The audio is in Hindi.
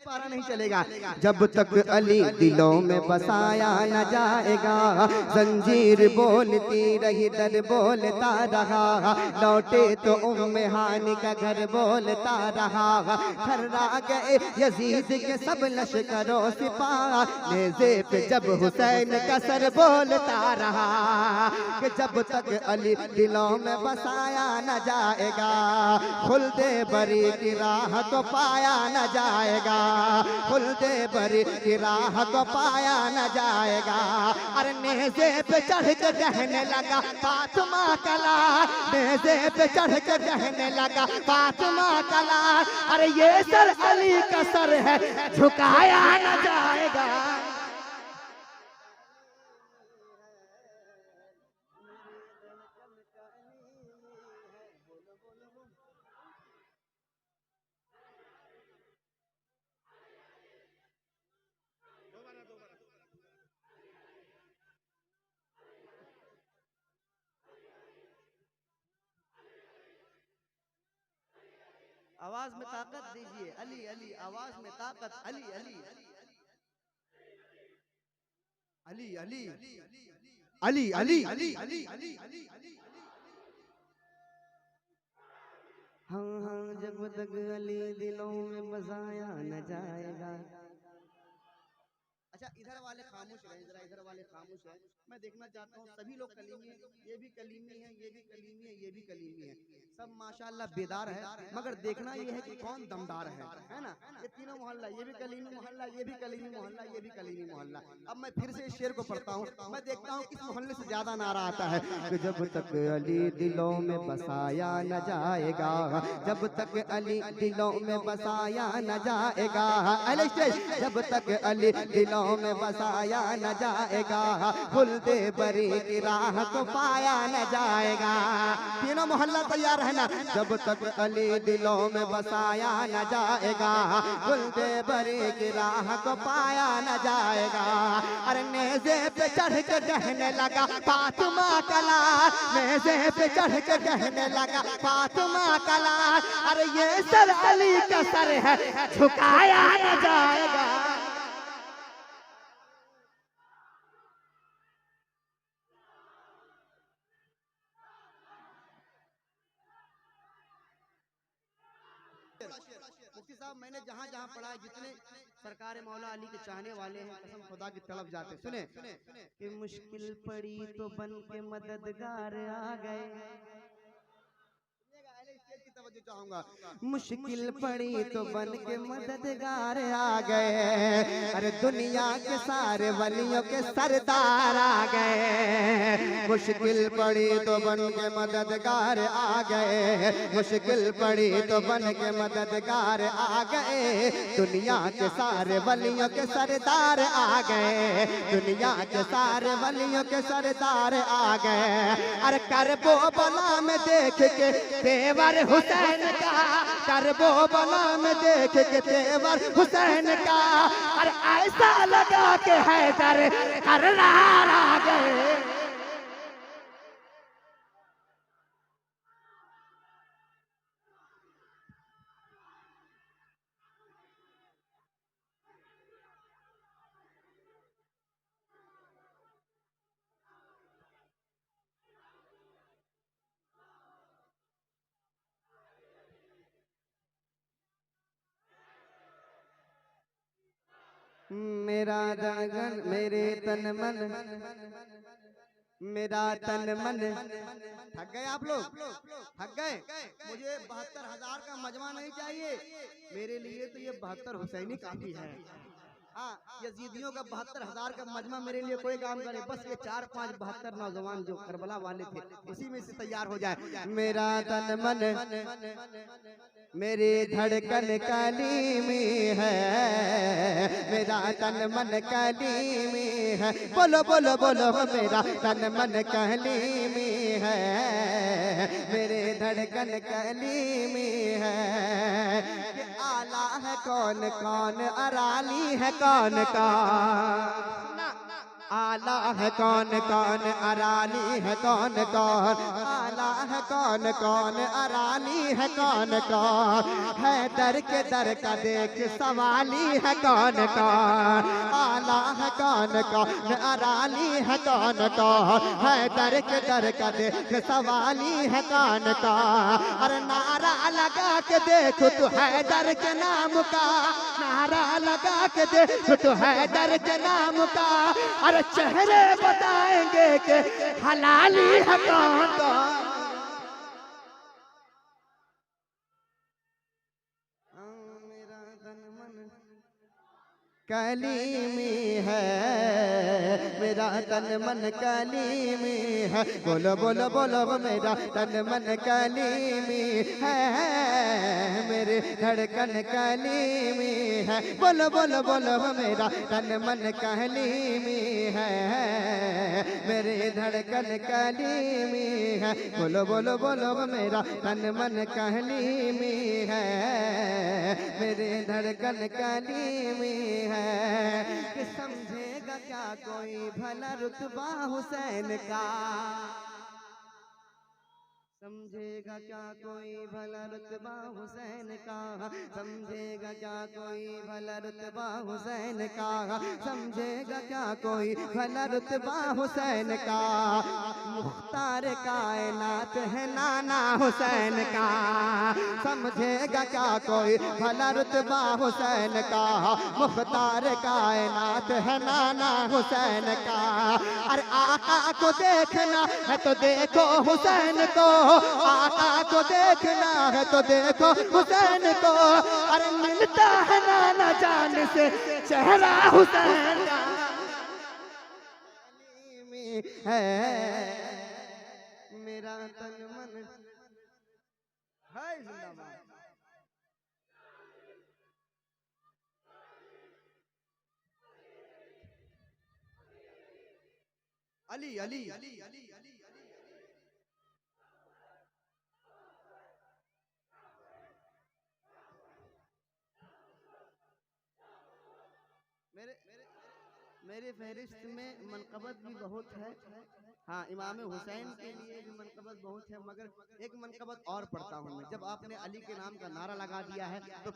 पारा नहीं चलेगा। जब तक अली दिलों में बसाया न जाएगा, जंजीर बोलती रही दर बोलता रहा, लौटे तो उम्मे हानी का घर बोलता रहा। ठर्रा गए यजीद के सब लश्करों सिपाह, नेज़े पे जब हुसैन का सर बोलता रहा कि जब तक अली दिलों में बसाया न जाएगा, खुल्दे बरी की राह को पाया न जाएगा, खुल्दे बरी की राह को पाया न जाएगा। अरे नेज़े पे चढ़ के कहने लगा फातिमा कला, नेज़े पे चढ़ के कहने लगा फातिमा कला, अरे ये सर अली का सर है झुकाया न जाएगा। आवाज में ताकत दीजिए, अली अली, आवाज में ताकत, अली अली अली अली अली अली अली अली अली। हाँ हाँ, जब तक अली दिलों में बसाया न जाएगा। अच्छा, इधर वाले खामोश रहे, जरा इधर वाले खामोश है। मैं देखना चाहता हूँ सभी लोग कलीमी हैं, ये भी कलीमी है, ये भी कलीमी है, ये भी कलीमी है, सब माशाल्लाह बेदार है, मगर देखना ये है कि कौन दमदार है ना। ये तीनों मोहल्ला, ये भी कलीमी मोहल्ला, ये भी कलीमी मोहल्ला, ये भी कलीमी मोहल्ला। अब मैं फिर से इस शेर को पढ़ता हूँ, मैं देखता हूँ किस मोहल्ले से ज्यादा नारा आता है कि जब तक अली दिलों में बसाया न जाएगा, जब तक अली दिलों में बसाया न जाएगा, जब तक अली दिलों में बसाया न जाएगा, खुल्दे बरी की राह को पाया न जाएगा। तीनों मोहल्ला तैयार है ना। जब तक अली दिलों में बसाया न जाएगा, खुल्दे बरी की राह को पाया न जाएगा। अरे नेज़े पे चढ़ के कहने लगा फातिमा कला, नेज़े पे चढ़ के कहने लगा फातिमा कला, अरे ये सर अली का सर है झुकाया न जाएगा। मुफ्ती साहब, मैंने जहाँ जहाँ पढ़ा है, जितने सरकार मौला अली के चाहने वाले हैं, कसम खुदा की तड़प जाते। सुने कि मुश्किल पड़ी तो बन के मददगार आ गए, मुश्किल पड़ी तो बन के मददगार आ गए, अरे दुनिया के सारे वलियों के सरदार आ गए। मुश्किल पड़ी तो बन के मददगार आ गए, मुश्किल पड़ी तो बन के मददगार आ गए, दुनिया के सारे वलियों के सरदार आ गए, दुनिया के सारे वलियों के सरदार आ गए। अरे करबो बला में देख के तेवर हुसैन का, करबो बला में देख के तेवर हुसैन का, और ऐसा लगा के हैदर कररार आ गए। मेरा दागन मेरे तन मन, मेरा तन मन। थक गए आप लोग, थक गए। मुझे 72,000 का मजमा नहीं चाहिए, मेरे लिए तो ये 72 हुसैनी काफी है। हाँ, यजीदियों का 72,000 का मजमा मेरे लिए कोई काम करे, बस ये 4-5 72 नौजवान जो करबला वाले थे उसी में से तैयार हो जाए। मेरा तन मन मेरी धड़कन कलीमी है, मेरा तन मन कलीमी है, बोलो बोलो बोलो मेरा तन मन कलीमी है, मेरे धड़कन कलीमी है। कि आला है कौन कौन, अराली है कौन कौन, आला है कौन कौन अरानी है कौन कौन, आला है कौन कौन अरानी है कौन कौन, है दर के दर का देख सवाली है कौन कौन, आला है कौन कौन अरानी है कौन कौन, है दर के दर का देख सवाली है कौन कौन। अरे नारा लगा के देख तू हैदर के नाम का, नारा लगा के देख तू हैदर के नाम का, अरे चेहरे बताएंगे कि हलाली है कौन कौन। मेरा तन मन कलीमी है, मेरा तन मन कलीमी है, बोलो बोलो बोलो मेरा तन मन कलीमी है, मेरे धड़कन कलीमी है, बोलो बोलो बोलो मेरा तन मन कलीमी है, मेरे धड़कन कलीमी है, बोलो बोलो बोलो मेरा तन मन कलीमी है, मेरे धड़कन कलीमी है। कि समझेगा क्या कोई भला रुतबा हुसैन का, समझेगा क्या कोई भला रुतबा हुसैन का, समझेगा क्या कोई भला रुतबा हुसैन का, समझेगा क्या कोई भला रुतबा हुसैन का। मुख्तार कायनात है नाना हुसैन का, समझेगा क्या कोई भला रुतबा हुसैन का, मुख्तार कायनात है नाना हुसैन का। अरे आका को देखना है तो देखो हुसैन को, आका को देखना है तो देखो हुसैन को, अरे मिलता है नाना जान से चेहरा हुसैन का है। मेरा तन मन है जिंदाबाद। अली अली अली अली अली मेरे मेरे फहरिस्त में मनकबत भी बहुत है। हाँ, इमाम हुसैन के लिए भी मनकबत बहुत है, मगर एक मनकबत और पढ़ता हूँ मैं। जब आपने अली के नाम का नारा लगा दिया है तो